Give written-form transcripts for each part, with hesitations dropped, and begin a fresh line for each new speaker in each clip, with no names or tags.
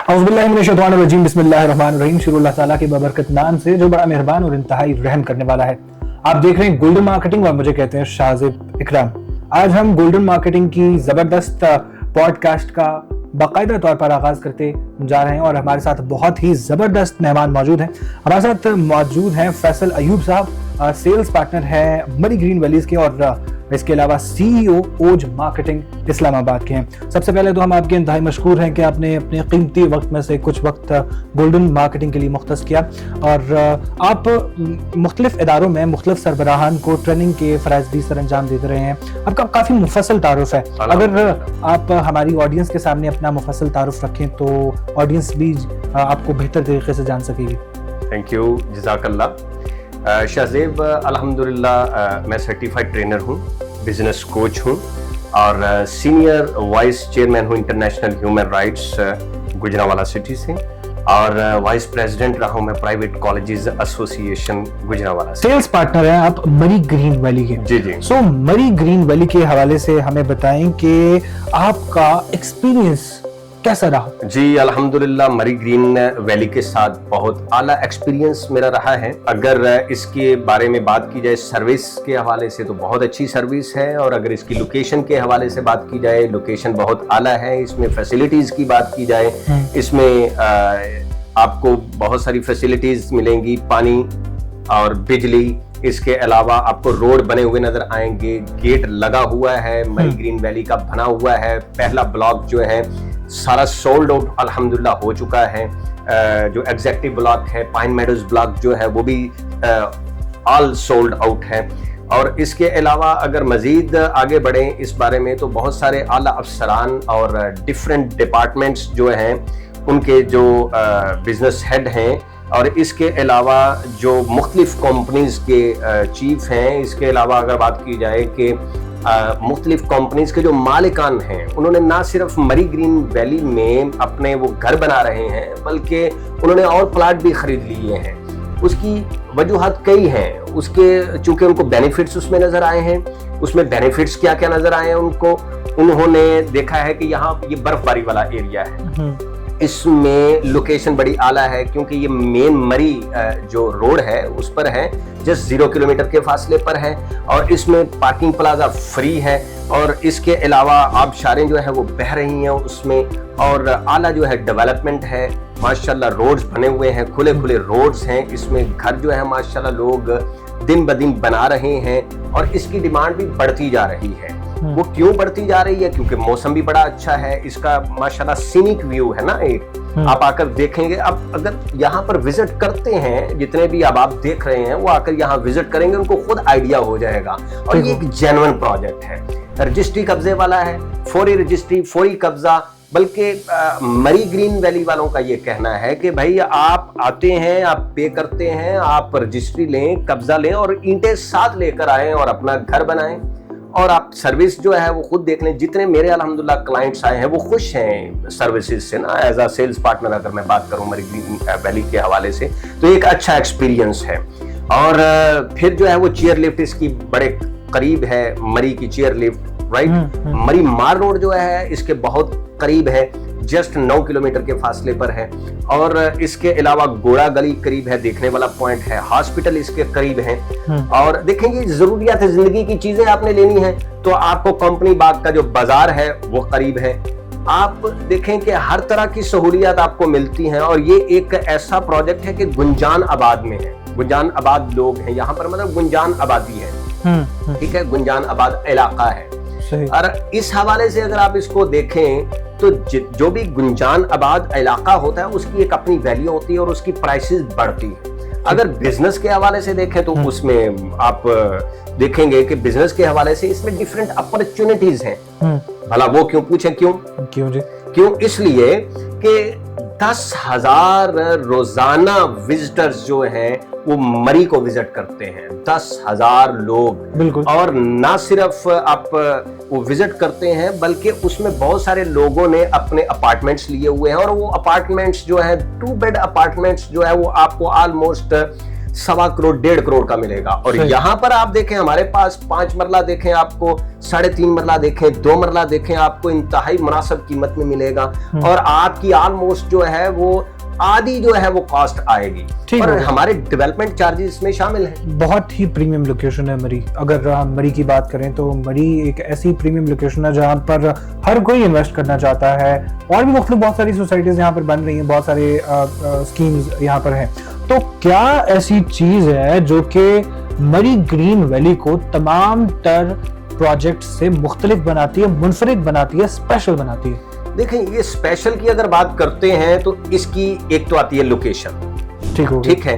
औज़ुबिल्लाहिमिनश्शैतानिर्रजीम बिस्मिल्लाहिर्रहमानिर्रहीम। शुरू अल्लाह ताला के बबरकत नाम से जो बड़ा मेहरबान और इंतहाई रहम करने वाला है। आप देख रहे हैं गोल्डन मार्केटिंग और मुझे कहते हैं शाहज़ेब इकराम। आज हम गोल्डन मार्केटिंग की जबरदस्त पॉडकास्ट का बाकायदा तौर पर आगाज करते जा रहे हैं और हमारे साथ बहुत ही जबरदस्त मेहमान मौजूद हैं। हमारे साथ मौजूद हैं फैसल अयूब साहब, सेल्स पार्टनर हैं मरी ग्रीन वैलीज के और इसके अलावा सीईओ ओज मार्केटिंग इस्लामाबाद के हैं। सबसे पहले तो हम आपके इंतहाई मशकूर हैं कि आपने अपने कीमती वक्त में से कुछ वक्त गोल्डन मार्केटिंग के लिए मुख्तस किया और आप मुख्तलिफ इदारों में मुख्तलिफ सरबराहान को ट्रेनिंग के फ़राइज़ भी सर अंजाम देते रहे हैं। आपका काफ़ी मुफस्सल तारुफ है। अगर आप हमारी ऑडियंस के सामने अपना मुफस्सल तारुफ रखें तो ऑडियंस भी आपको बेहतर तरीके से जान सकेगी।
थैंक यू, जज़ाकल्लाह। शाहज़ेब, अल्हम्दुलिल्लाह मैं सर्टिफाइड ट्रेनर हूँ, बिजनेस कोच हूँ और सीनियर वाइस चेयरमैन हूँ international human rights Gujranwala city से और वाइस प्रेसिडेंट रहा हूँ मैं private colleges association Gujranwala.
Sales partner हैं आप मरी ग्रीन वैली के।
जी जी।
सो मरी ग्रीन वैली के हवाले से हमें बताएं कि आपका एक्सपीरियंस कैसा रहा?
जी अल्हम्दुलिल्लाह, मरी ग्रीन वैली के साथ बहुत आला एक्सपीरियंस मेरा रहा है। अगर इसके बारे में बात की जाए सर्विस के हवाले से तो बहुत अच्छी सर्विस है और अगर इसकी लोकेशन के हवाले से बात की जाए लोकेशन बहुत आला है। इसमें फैसिलिटीज़ की बात की जाए इसमें आपको बहुत सारी फैसिलिटीज़ मिलेंगी, पानी और बिजली। इसके अलावा आपको रोड बने हुए नजर आएंगे, गेट लगा हुआ है, मरी ग्रीन वैली का बना हुआ है। पहला ब्लॉक जो है सारा सोल्ड आउट अल्हम्दुलिल्लाह हो चुका है। जो एग्जेक्टिव ब्लॉक है, पाइन मेडोज ब्लॉक जो है वो भी ऑल सोल्ड आउट है। और इसके अलावा अगर मजीद आगे बढ़ें इस बारे में तो बहुत सारे आला अफसरान और डिफरेंट डिपार्टमेंट्स जो हैं उनके जो बिजनेस हेड हैं और इसके अलावा जो मुख्तलिफ कंपनीज के चीफ हैं। इसके अलावा अगर बात की जाए कि मुख्तलिफ कंपनीज के जो मालिकान हैं उन्होंने ना सिर्फ मरी ग्रीन वैली में अपने वो घर बना रहे हैं बल्कि उन्होंने और प्लाट भी खरीद लिए हैं। उसकी वजूहत कई हैं, उसके चूंकि उनको बेनिफिट्स उसमें नजर आए हैं। उसमें बेनिफिट्स क्या क्या नजर आए हैं उनको, उन्होंने देखा है कि यहाँ ये बर्फबारी वाला एरिया है, इसमें लोकेशन बड़ी आला है क्योंकि ये मेन मरी जो रोड है उस पर है, जस्ट 0 किलोमीटर के फासले पर है और इसमें पार्किंग प्लाजा फ्री है और इसके अलावा आबशारें जो है वो बह रही हैं उसमें और आला जो है डेवलपमेंट है। माशाल्लाह रोड्स बने हुए हैं, खुले खुले रोड्स हैं। इसमें घर जो है माशाल्लाह लोग दिन ब दिन बना रहे हैं और इसकी डिमांड भी बढ़ती जा रही है। वो क्यों बढ़ती जा रही है? क्योंकि मौसम भी बड़ा अच्छा है, इसका माशाल्लाह सीनिक व्यू है ना एक, आप आकर देखेंगे। अब अगर यहाँ पर विजिट करते हैं, जितने भी अब आप देख रहे हैं वो आकर यहाँ विजिट करेंगे, उनको खुद आइडिया हो जाएगा। और ये एक जेन्युइन प्रोजेक्ट है, रजिस्ट्री कब्जे वाला है, फौरी रजिस्ट्री, फौरी कब्जा। बल्कि मरी ग्रीन वैली वालों का ये कहना है कि भाई आप आते हैं, आप पे करते हैं, आप रजिस्ट्री लें, कब्जा लें और ईंटें साथ लेकर आएं और अपना घर बनाएं और आप सर्विस जो है वो खुद देख लें। जितने मेरे अल्हम्दुलिल्लाह क्लाइंट्स आए हैं वो खुश हैं सर्विसेज से ना। एज अ सेल्स पार्टनर अगर मैं बात करूं मरी ग्रीन वैली के हवाले से तो एक अच्छा एक्सपीरियंस है। और फिर जो है वो चेयर लिफ्ट इसकी बड़े करीब है, मरी की चेयर लिफ्ट, राइट। मरी मार रोड जो है इसके बहुत करीब है, जस्ट 9 किलोमीटर के फासले पर है। और इसके अलावा घोड़ा गली करीब है, देखने वाला पॉइंट है, हॉस्पिटल इसके करीब है। और देखेंगे जरूरियात जिंदगी की चीजें आपने लेनी है तो आपको कंपनी बाग का जो बाजार है वो करीब है। आप देखें कि हर तरह की सहूलियात आपको मिलती हैं और ये एक ऐसा प्रोजेक्ट है कि गुंजान आबाद में है। गुंजान आबाद लोग हैं यहाँ पर, मतलब गुंजान आबादी है, ठीक है, गुंजान आबाद इलाका है। और इस हवाले से अगर आप इसको देखें तो जो भी गुंजान आबाद इलाका होता है उसकी एक अपनी वैल्यू होती है और उसकी प्राइसेस बढ़ती है। अगर बिजनेस के हवाले से देखें तो उसमें आप देखेंगे कि बिजनेस के हवाले से इसमें डिफरेंट अपॉर्चुनिटीज हैं। भला वो क्यों पूछें? क्यों जी? क्यों इसलिए कि 10,000 रोजाना विजिटर्स जो हैं वो मरी को विजिट करते हैं, 10,000 लोग। बिल्कुल। और ना सिर्फ आप वो विजिट करते हैं बल्कि उसमें बहुत सारे लोगों ने अपने अपार्टमेंट्स लिए हुए हैं और वो अपार्टमेंट्स जो है 2 बेड अपार्टमेंट्स जो है वो आपको ऑलमोस्ट 1.25 करोड़ 1.5 करोड़ का मिलेगा। और यहाँ पर आप देखें हमारे पास 5 मरला देखें आपको, 3.5 मरला देखें, 2 मरला देखें, आपको इंतहाई मुनासिब कीमत में मिलेगा और आपकी ऑलमोस्ट जो है वो आधी जो है वो कॉस्ट आएगी और हमारे डेवलपमेंट चार्जेस इसमें शामिल हैं।
बहुत ही प्रीमियम लोकेशन है मरी। अगर हम मरी की बात करें तो मरी एक ऐसी प्रीमियम लोकेशन है जहाँ पर हर कोई इन्वेस्ट करना चाहता है और भी मुख्तलिफ बहुत सारी सोसाइटीज यहाँ पर बन रही हैं, बहुत सारे स्कीम्स यहाँ पर हैं। तो क्या ऐसी चीज है जो कि मरी ग्रीन वैली को तमाम तर प्रोजेक्ट से मुख्तलिफ बनाती है, मुनफरिद बनाती है, स्पेशल बनाती है?
देखें, ये स्पेशल की अगर बात करते हैं तो इसकी एक तो आती है लोकेशन। ठीक है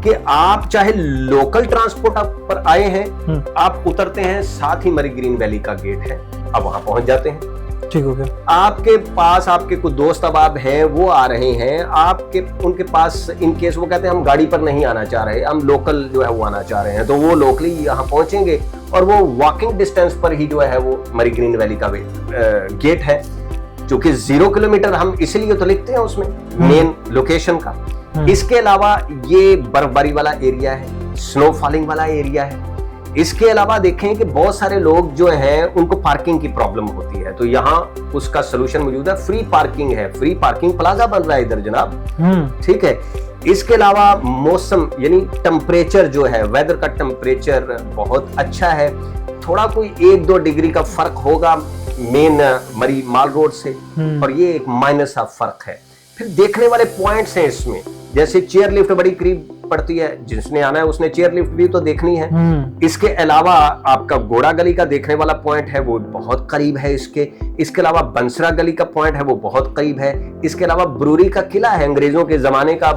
कि आप चाहे लोकल ट्रांसपोर्ट पर आए हैं, आप उतरते हैं, साथ ही मरी ग्रीन वैली का गेट है, आप वहां पहुंच जाते हैं।
ठीक हो गया।
आपके पास आपके कुछ दोस्त अहबाब हैं, वो आ रहे हैं आपके, उनके पास इन केस वो कहते हैं हम गाड़ी पर नहीं आना चाह रहे, हम लोकल जो है वो आना चाह रहे हैं, तो वो लोकली यहाँ पहुंचेंगे और वो वॉकिंग डिस्टेंस पर ही जो है वो मरी ग्रीन वैली का गेट है, जो कि 0 किलोमीटर हम इसलिए तो लिखते हैं उसमें मेन लोकेशन का। इसके अलावा ये बर्फबारी वाला एरिया है, स्नो फॉलिंग वाला एरिया है। इसके अलावा देखें कि बहुत सारे लोग जो हैं उनको पार्किंग की प्रॉब्लम होती है, तो यहाँ उसका सोल्यूशन मौजूद है, फ्री पार्किंग है, फ्री पार्किंग प्लाजा बन रहा है इधर जनाब। ठीक है। इसके अलावा मौसम यानी टेम्परेचर जो है, वेदर का टेम्परेचर बहुत अच्छा है, थोड़ा कोई 1-2 डिग्री का फर्क होगा मेन मरी माल रोड से, और ये एक माइनस सा फर्क है। फिर देखने वाले पॉइंट्स हैं इसमें, जैसे चेयर लिफ्ट बड़ी करीब पड़ती है, जिसने आना है उसने चेयर लिफ्ट भी तो देखनी है। इसके अलावा आपका घोड़ा गली का देखने वाला पॉइंट है वो बहुत करीब है इसके अलावा बंसरा गली का पॉइंट है वो बहुत करीब है। इसके अलावा ब्रूरी का किला है, अंग्रेजों के जमाने का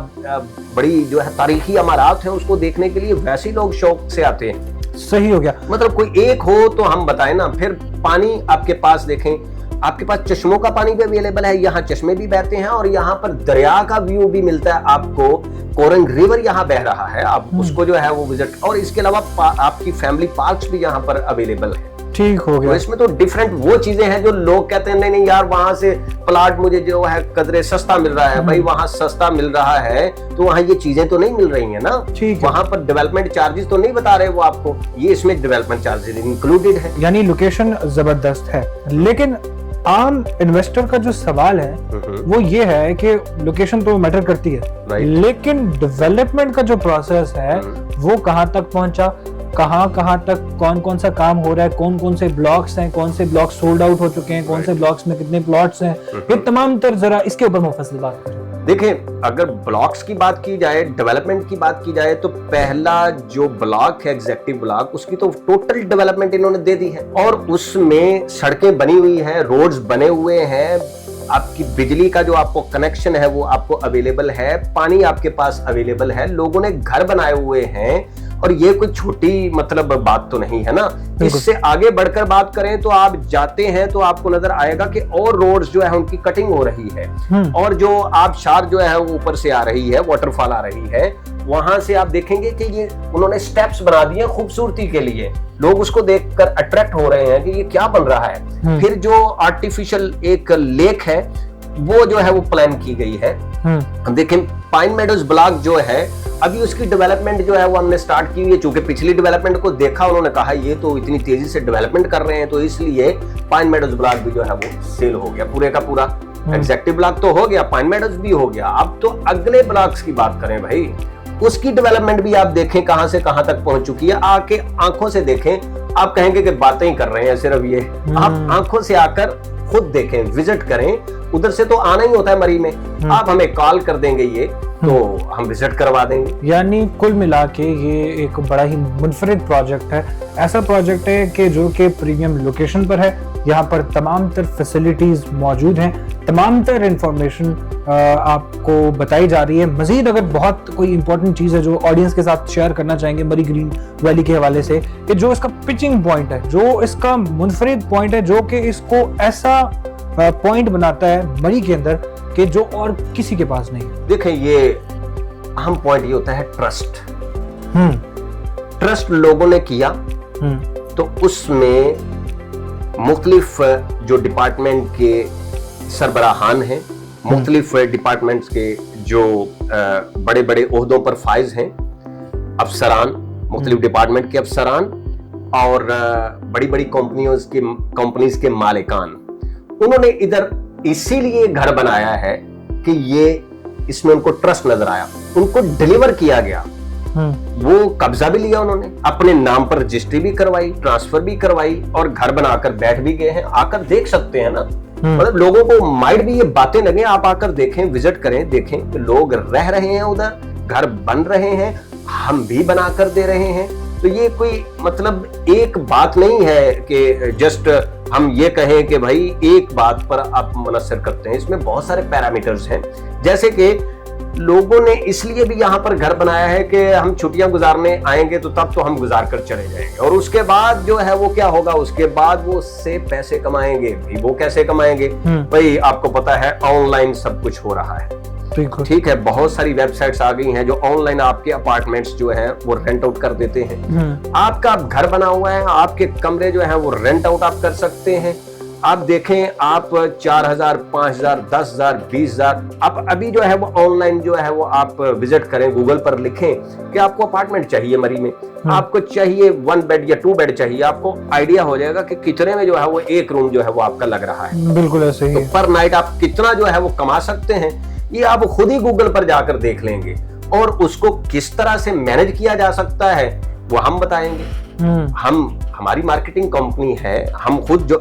बड़ी जो है तारीखी इमारत है, उसको देखने के लिए वैसे लोग शौक से आते हैं।
सही हो गया।
मतलब कोई एक हो तो हम बताएं ना। फिर पानी आपके पास देखें, आपके पास चश्मों का पानी भी अवेलेबल है, यहाँ चश्मे भी बहते हैं और यहाँ पर दरिया का व्यू भी मिलता है आपको। कोरंग रिवर यहाँ बह रहा है, आप उसको जो है वो विजिट, और इसके अलावा आपकी फैमिली पार्क्स भी यहाँ पर अवेलेबल है।
ठीक हो गया।
तो इसमें तो डिफरेंट वो चीजें हैं जो लोग कहते हैं नहीं यार वहां से प्लाट मुझे जो है कदरे सस्ता मिल रहा है। भाई वहां सस्ता मिल रहा है तो वहां ये चीजें तो नहीं मिल रही है ना। वहां पर डेवलपमेंट चार्जेस तो नहीं बता रहे वो आपको, ये इसमें डेवलपमेंट चार्जेस इंक्लूडेड है।
यानी लोकेशन जबरदस्त है, लेकिन आम इन्वेस्टर का जो सवाल है वो ये है कि लोकेशन तो मैटर करती है, लेकिन डेवलपमेंट का जो प्रोसेस है वो कहाँ तक पहुंचा, कहाँ तक कौन कौन सा काम हो रहा है, कौन कौन से ब्लॉक्स हैं, कौन से ब्लॉक्स सोल्ड आउट हो चुके हैं, कौन से ब्लॉक्स में कितने प्लॉट्स हैं, ये तमाम तर जरा इसके ऊपर मुफस्सिल बात करें।
देखें, अगर ब्लॉक्स की बात की जाए, डेवलपमेंट की बात की जाए, तो पहला जो ब्लॉक है एग्जीक्यूटिव ब्लॉक, उसकी तो टोटल डेवलपमेंट इन्होंने दे दी है और उसमें सड़कें बनी हुई हैं, रोड्स बने हुए हैं, आपकी बिजली का जो आपको कनेक्शन है वो आपको अवेलेबल है, पानी आपके पास अवेलेबल है, लोगों ने घर बनाए हुए हैं और ये कोई छोटी मतलब बात तो नहीं है ना। इससे आगे बढ़कर बात करें तो आप जाते हैं तो आपको नजर आएगा कि और रोड्स जो है उनकी कटिंग हो रही है और जो आबशार जो है वो ऊपर से आ रही है, वाटरफॉल आ रही है, वहां से आप देखेंगे कि ये उन्होंने स्टेप्स बना दिए खूबसूरती के लिए, लोग उसको देखकर अट्रैक्ट हो रहे हैं कि ये क्या बन रहा है। फिर जो आर्टिफिशियल एक लेक है वो जो है वो प्लान की गई है। देखें, पाइन मेडोज ब्लॉक जो है अभी उसकी डेवलपमेंट जो है वो हमने स्टार्ट की हुई है, चूंकि पिछली डेवलपमेंट को देखा उन्होंने कहा ये तो इतनी तेजी से डेवलपमेंट कर रहे हैं, तो इसलिए पाइन मेडोज ब्लॉक भी जो है वो सेल हो गया पूरे का पूरा। एग्जीक्यूटिव ब्लॉक तो हो गया, पाइन मेडोज भी हो गया, अब तो अगले ब्लॉक्स की बात करें भाई, उसकी डेवलपमेंट भी आप देखें कहां से कहां तक पहुंच चुकी है। आके आंखों से देखें, आप कहेंगे कि बातें ही कर रहे हैं सिर्फ ये, आप आंखों से आकर खुद देखें, विजिट करें। उधर से तो आना ही होता है मरी में, आप हमें कॉल कर देंगे ये तो हम विजिट करवा देंगे।
यानी कुल मिला के ये एक बड़ा ही मुनफरिद प्रोजेक्ट है, ऐसा प्रोजेक्ट है कि जो कि प्रीमियम लोकेशन पर है, यहाँ पर तमाम तर फैसिलिटीज मौजूद हैं, तमाम तर इंफॉर्मेशन आपको बताई जा रही है। मजीद अगर बहुत कोई इंपॉर्टेंट चीज़ है जो ऑडियंस के साथ शेयर करना चाहेंगे मरी ग्रीन वैली के हवाले से, कि जो इसका पिचिंग पॉइंट है, जो इसका मुनफरिद पॉइंट है, जो कि इसको ऐसा पॉइंट बनाता है मरी के अंदर कि जो और किसी के पास नहीं है।
देखें, ये अहम पॉइंट ये होता है ट्रस्ट। ट्रस्ट लोगों ने किया तो उसमें मुख्तलिफ जो डिपार्टमेंट के सरबराहान हैं, मुख्तलिफ डिपार्टमेंट्स के जो बड़े बड़े ओहदों पर फाइज हैं, अफसरान, मुख्तलिफ डिपार्टमेंट के अफसरान और बड़ी बड़ी कंपनीज के मालिकान, उन्होंने इधर इसीलिए घर बनाया है कि ये इसमें उनको ट्रस्ट नजर आया, उनको डिलीवर किया गया, वो कब्जा भी लिया, उन्होंने अपने नाम पर रजिस्ट्री भी करवाई, ट्रांसफर भी करवाई और घर बनाकर बैठ भी गए हैं। आकर देख सकते हैं ना, मतलब लोगों को माइंड भी ये बातें लगे, आप आकर देखें, विजिट करें, देखें कि लोग रह रहे हैं उधर, घर बन रहे हैं, हम भी बनाकर दे रहे हैं। तो ये कोई मतलब एक बात नहीं है कि जस्ट हम ये कहें कि भाई एक बात पर आप मुनस्सर करते हैं, इसमें बहुत सारे पैरामीटर्स हैं। जैसे कि लोगों ने इसलिए भी यहाँ पर घर बनाया है कि हम छुट्टियां गुजारने आएंगे तो तब तो हम गुजार कर चले जाएंगे और उसके बाद जो है वो क्या होगा, उसके बाद वो उससे पैसे कमाएंगे। भाई वो कैसे कमाएंगे? भाई आपको पता है ऑनलाइन सब कुछ हो रहा है, ठीक है, बहुत सारी वेबसाइट्स आ गई हैं जो ऑनलाइन आपके अपार्टमेंट्स जो हैं वो रेंट आउट कर देते हैं। आपका घर बना हुआ है, आपके कमरे जो हैं वो रेंट आउट आप कर सकते हैं। आप देखें, आप 4,000, 5,000, 10,000, 20,000, आप अभी जो है वो ऑनलाइन जो है वो आप विजिट करें, गूगल पर लिखें कि आपको अपार्टमेंट चाहिए मरी में, आपको चाहिए 1 बेड या 2 बेड चाहिए, आपको आइडिया हो जाएगा कि कितने में जो है वो एक रूम जो है वो आपका लग रहा है।
बिल्कुल ऐसे ही।
तो पर नाइट आप कितना जो है वो कमा सकते हैं, ये आप खुद ही गूगल पर जाकर देख लेंगे और उसको किस तरह से मैनेज किया जा सकता है वो हम बताएंगे। हमारी मार्केटिंग कंपनी है,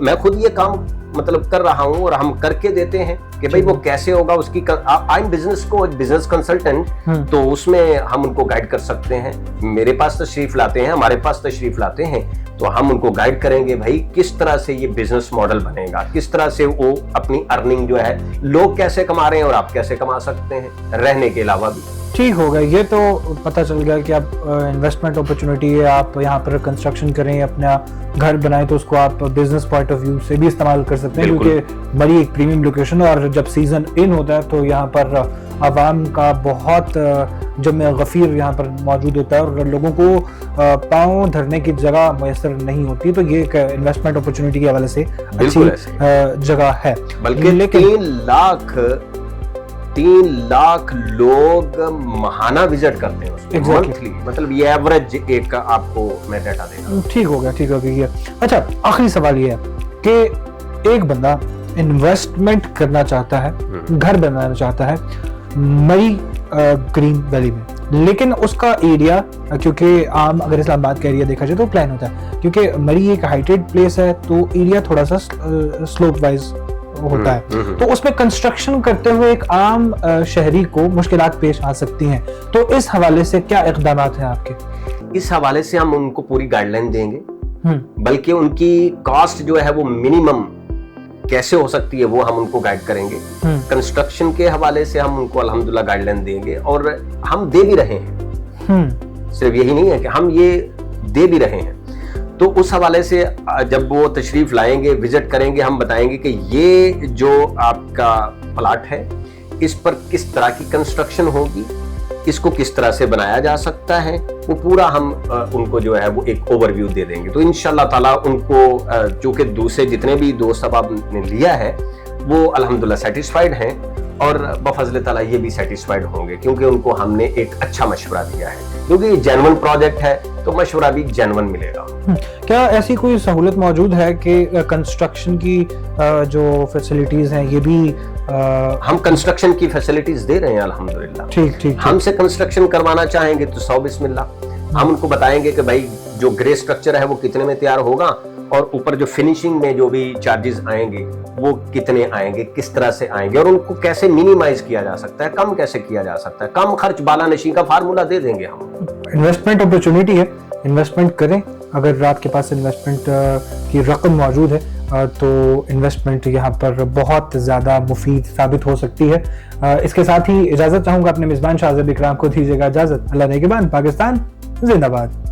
मैं खुद ये काम मतलब कर रहा हूं और हम करके देते हैं कि भाई वो कैसे होगा उसकी। आई एम बिजनेस कंसल्टेंट, तो उसमें हम उनको गाइड कर सकते हैं। मेरे पास तशरीफ लाते हैं, हमारे पास तशरीफ लाते हैं, तो हम उनको गाइड करेंगे भाई किस तरह से ये बिजनेस मॉडल बनेगा, किस तरह से वो अपनी अर्निंग जो है, लोग कैसे कमा रहे हैं और आप कैसे कमा सकते हैं रहने के अलावा भी।
ठीक होगा, ये तो पता चल गया कि आप इन्वेस्टमेंट अपॉर्चुनिटी है, आप यहाँ पर कंस्ट्रक्शन करें, अपना घर बनाएं तो उसको आप बिजनेस पॉइंट ऑफ व्यू से भी इस्तेमाल कर सकते हैं, क्योंकि बड़ी एक प्रीमियम लोकेशन है और जब सीजन इन होता है तो यहाँ पर आवाम का बहुत जम गफीर यहाँ पर मौजूद होता है और लोगों को पाँव धरने की जगह मैसर नहीं होती, तो ये एक इन्वेस्टमेंट अपॉर्चुनिटी के हवाले से अच्छी जगह है।
बल्कि 3 लाख लोग महाना विजिट करते हैं उसको मंथली, मतलब ये एवरेज एक आपको मैं डाटा देगा।
ठीक हो गया ये। अच्छा, आखिरी सवाल ये है कि एक बंदा इन्वेस्टमेंट करना चाहता है, घर बनाना चाहता है मरी ग्रीन वैली में, लेकिन उसका एरिया, क्योंकि आम अगर इस्लामाबाद का एरिया देखा जाए तो प्लान होता है, क्योंकि मरी एक हाइटेड प्लेस है तो एरिया थोड़ा सा स्लोप वाइज होता है, तो उसमें कंस्ट्रक्शन करते हुए एक आम शहरी को मुश्किलात पेश आ सकती हैं। तो इस हवाले से क्या इक़दाम हैं आपके?
इस हवाले से हम उनको पूरी गाइडलाइन देंगे, बल्कि उनकी कॉस्ट जो है वो मिनिमम कैसे हो सकती है वो हम उनको गाइड करेंगे। कंस्ट्रक्शन के हवाले से हम उनको अल्हम्दुलिल्लाह गाइडलाइन देंगे और हम दे भी रहे हैं, सिर्फ यही नहीं है कि हम ये दे भी रहे हैं। तो उस हवाले से जब वो तशरीफ लाएंगे, विजिट करेंगे, हम बताएंगे कि ये जो आपका प्लाट है इस पर किस तरह की कंस्ट्रक्शन होगी, इसको किस तरह से बनाया जा सकता है, वो पूरा हम उनको जो है वो एक ओवरव्यू दे देंगे। तो इंशाल्लाह ताला उनको चूंकि दूसरे जितने भी दोस्त अब आपने लिया है वो अल्हम्दुलिल्लाह सेटिस्फाइड हैं और बफज़ल ताला ये भी सेटिस्फाइड होंगे, क्योंकि उनको हमने एक अच्छा मशवरा दिया है, क्योंकि ये जेन्युइन प्रोजेक्ट है तो मशवरा भी जेन्युइन मिलेगा।
क्या ऐसी कोई सहूलत मौजूद है कि कंस्ट्रक्शन की जो फैसिलिटीज हैं ये भी
हम कंस्ट्रक्शन की फैसिलिटीज दे रहे हैं अल्हम्दुलिल्लाह।
ठीक
हमसे कंस्ट्रक्शन करवाना चाहेंगे तो 100 बिस्मिल्लाह, हम उनको बताएंगे कि भाई जो ग्रे स्ट्रक्चर है वो कितने में तैयार होगा और ऊपर जो फिनिशिंग में जो भी चार्जेस आएंगे वो कितने आएंगे, किस तरह से आएंगे और उनको कैसे मिनिमाइज किया जा सकता है, कम कैसे किया जा सकता है, कम खर्च बालानशी का फार्मूला दे देंगे हम।
इन्वेस्टमेंट अपॉर्चुनिटी है, इन्वेस्टमेंट करें। अगर आपके पास इन्वेस्टमेंट की रकम मौजूद है तो इन्वेस्टमेंट यहाँ पर बहुत ज़्यादा मुफीद साबित हो सकती है। इसके साथ ही इजाज़त चाहूँगा अपने मेज़बान शाहज़ेब इकराम को, दीजिएगा इजाज़त। अल्लाह नेगहबान, पाकिस्तान जिंदाबाद।